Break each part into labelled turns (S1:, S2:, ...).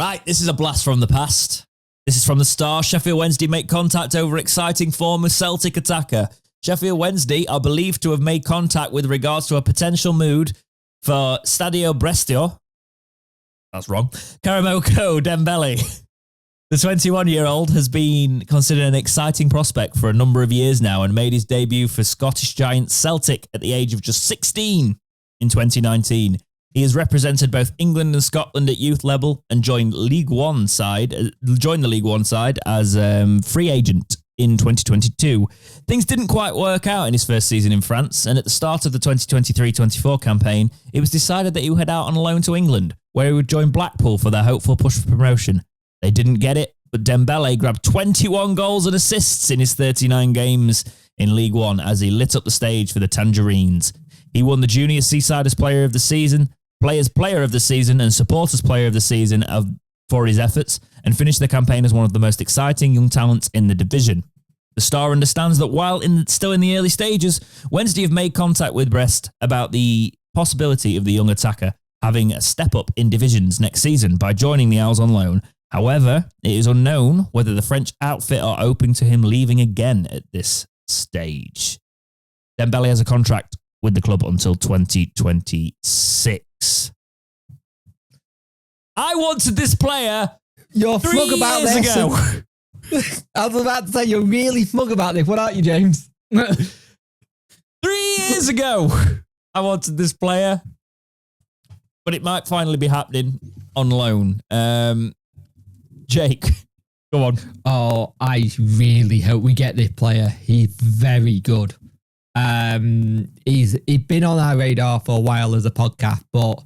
S1: Right, this is a blast from the past. This is from the Star. Sheffield Wednesday make contact over exciting former Celtic attacker. Sheffield Wednesday are believed to have made contact with regards to a potential move for Stadio Brestio. That's wrong. KARAMOKO Dembele. The 21-year-old has been considered an exciting prospect for a number of years now and made his debut for Scottish giant Celtic at the age of just 16 in 2019. He has represented both England and Scotland at youth level and joined the League One side as free agent in 2022. Things didn't quite work out in his first season in France, and at the start of the 2023-24 campaign, it was decided that he would head out on loan to England, where he would join Blackpool for their hopeful push for promotion. They didn't get it, but Dembele grabbed 21 goals and assists in his 39 games in League One as he lit up the stage for the Tangerines. He won the Junior Seasiders Player of the Season, Players Player of the Season and Supporters Player of the Season for his efforts and finished the campaign as one of the most exciting young talents in the division. The Star understands that while still in the early stages, Wednesday have made contact with Brest about the possibility of the young attacker having a step up in divisions next season by joining the Owls on loan. However, it is unknown whether the French outfit are open to him leaving again at this stage. Dembele has a contract with the club until 2026. I wanted this player
S2: You're
S1: 3
S2: smug about
S1: years
S2: this.
S1: ago.
S2: I was about to say, you're really smug about this. What aren't you, James?
S1: 3 years ago, I wanted this player, but it might finally be happening on loan. Jake, go on.
S2: Oh, I really hope we get this player. He's very good. He's been on our radar for a while as a podcast, but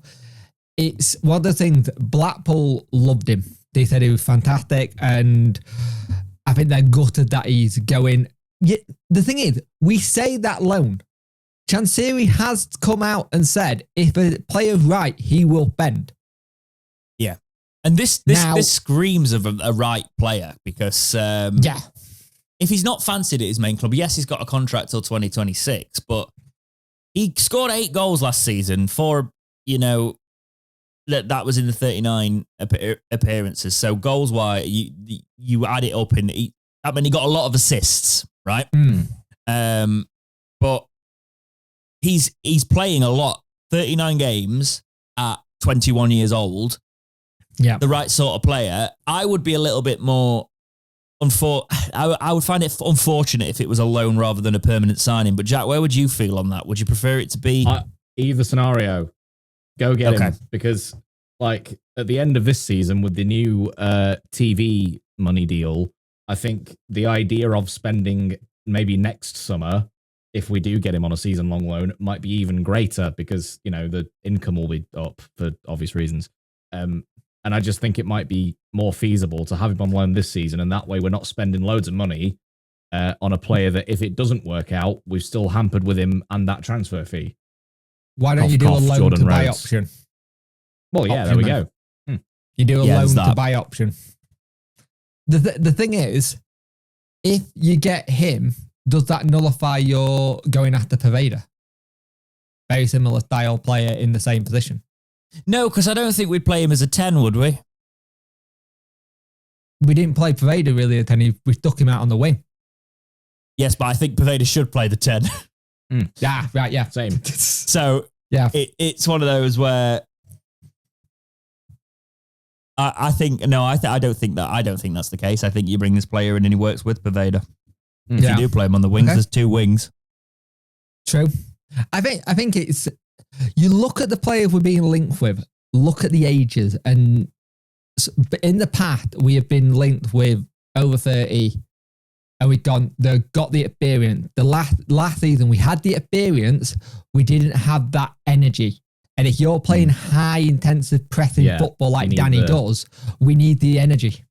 S2: it's one of the things. Blackpool loved him. They said he was fantastic, and I think they're gutted that he's going. Yeah, the thing is, we say that loan. Chansiri has come out and said if a player's right, he will bend.
S1: Yeah, and this screams of a right player because if he's not fancied at his main club, yes, he's got a contract till 2026, but he scored 8 goals last season for, that was in the 39 appearances. So goals-wise, you add it up, and he got a lot of assists, right? But he's playing a lot, 39 games at 21 years old. Yeah, the right sort of player. I would be a little bit more I would find it unfortunate if it was a loan rather than a permanent signing. But Jack, where would you feel on that? Would you prefer it to be
S3: either scenario? Go get him, because at the end of this season with the new TV money deal, I think the idea of spending maybe next summer, if we do get him on a season-long loan, might be even greater because the income will be up for obvious reasons. And I just think it might be more feasible to have him on loan this season, and that way we're not spending loads of money on a player that, if it doesn't work out, we've still hampered with him and that transfer fee.
S2: Why don't you do a loan
S3: Jordan
S2: to buy
S3: Rhodes.
S2: option?
S3: Well, yeah, there we go.
S2: You do a loan to buy option. The thing is, if you get him, does that nullify your going after Pervada? Very similar style player in the same position.
S1: No, because I don't think we'd play him as a 10, would we?
S2: We didn't play Pervada really at 10. We stuck him out on the wing.
S1: Yes, but I think Pervada should play the 10.
S2: Yeah, right, yeah.
S3: Same.
S1: So
S2: yeah,
S1: it's one of those where I don't think that's the case. I think you bring this player in and he works with Pervada. If you do play him on the wings, there's 2 wings.
S2: True. I think it's, you look at the players we're being linked with, look at the ages, and in the past we have been linked with over 30, and they've got the experience. The last season we had the experience, we didn't have that energy. And if you're playing high intensive pressing football like Danny does, we need the energy.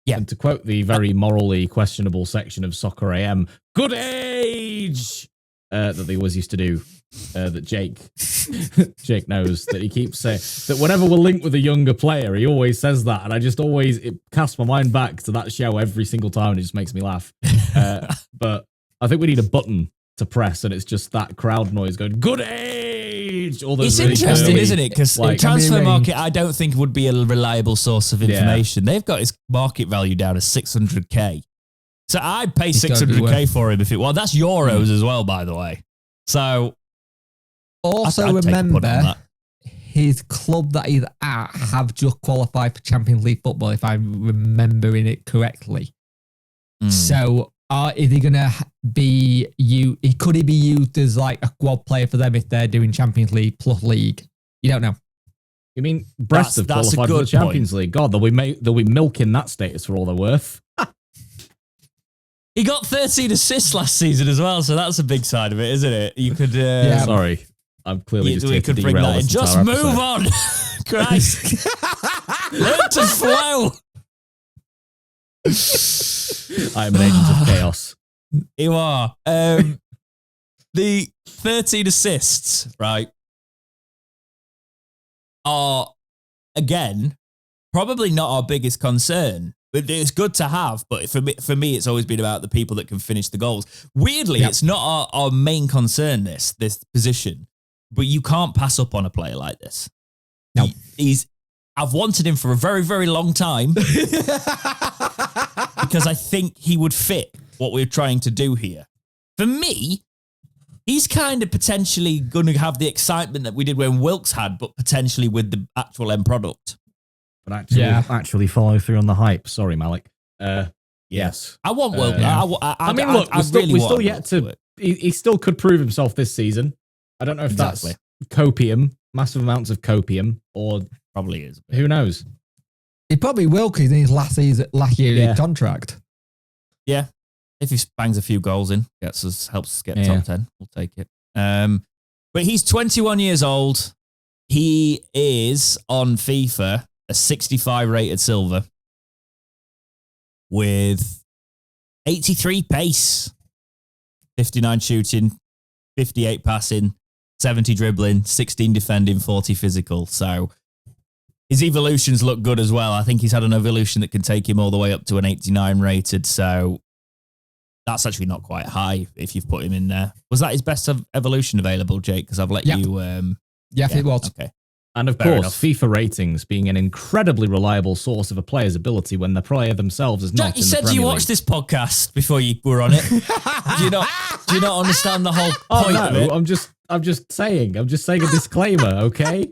S3: Yeah. And to quote the very morally questionable section of Soccer AM, good age, that they always used to do. That Jake knows, that he keeps saying that whenever we're linked with a younger player, he always says that, and it casts my mind back to that show every single time, and it just makes me laugh. But I think we need a button to press, and it's just that crowd noise going, good age. range. All those
S1: It's
S3: really
S1: interesting,
S3: curly,
S1: isn't it? Because
S3: like,
S1: transfer market, I don't think would be a reliable source of information. They've got his market value down as 600k. So I'd pay 600k for him if it was. That's euros as well, by the way. So
S2: also
S1: I'd take a punt on
S2: remember,
S1: that.
S2: his club that he's at have just qualified for Champions League football, if I'm remembering it correctly. So is he going to be could he be used as like a squad player for them if they're doing Champions League plus league? You don't know.
S3: You mean Brest have qualified for the Champions League? God, they'll be milking that status for all they're worth.
S1: He got 13 assists last season as well, so that's a big side of it, isn't it? You could...
S3: Sorry, I'm clearly just here to
S1: bring
S3: derail
S1: that in.
S3: this
S1: Just
S3: entire
S1: move
S3: episode.
S1: on. Christ. Learn to flow.
S3: I am an agent of chaos.
S1: You are. The 13 assists, right, are, again, probably not our biggest concern. But it's good to have, but for me, it's always been about the people that can finish the goals. Weirdly, it's not our main concern, this position, but you can't pass up on a player like this.
S2: No.
S1: I've wanted him for a very, very long time because I think he would fit what we're trying to do here. For me, he's kind of potentially going to have the excitement that we did when Wilkes had, but potentially with the actual end product.
S3: But actually follow through on the hype. Sorry, Malik. Yes.
S1: I want Wilkes.
S3: I mean, look, we're still yet to... He still could prove himself this season. I don't know if that's copium, massive amounts of copium, or...
S1: Probably is.
S3: Who knows?
S2: He probably will because in his last year contract.
S1: Yeah. If he bangs a few goals in, helps us get top 10. We'll take it. But he's 21 years old. He is on FIFA a 65 rated silver with 83 pace, 59 shooting, 58 passing, 70 dribbling, 16 defending, 40 physical. So his evolutions look good as well. I think he's had an evolution that can take him all the way up to an 89 rated. So that's actually not quite high if you've put him in there. Was that his best evolution available, Jake? Because I've let you...
S2: it was.
S1: Okay.
S3: And of course, FIFA ratings being an incredibly reliable source of a player's ability when the player themselves is not.
S1: Jack, you said you watched this podcast before you were on it. Do you not understand the whole point of it?
S3: I'm just saying a disclaimer, okay?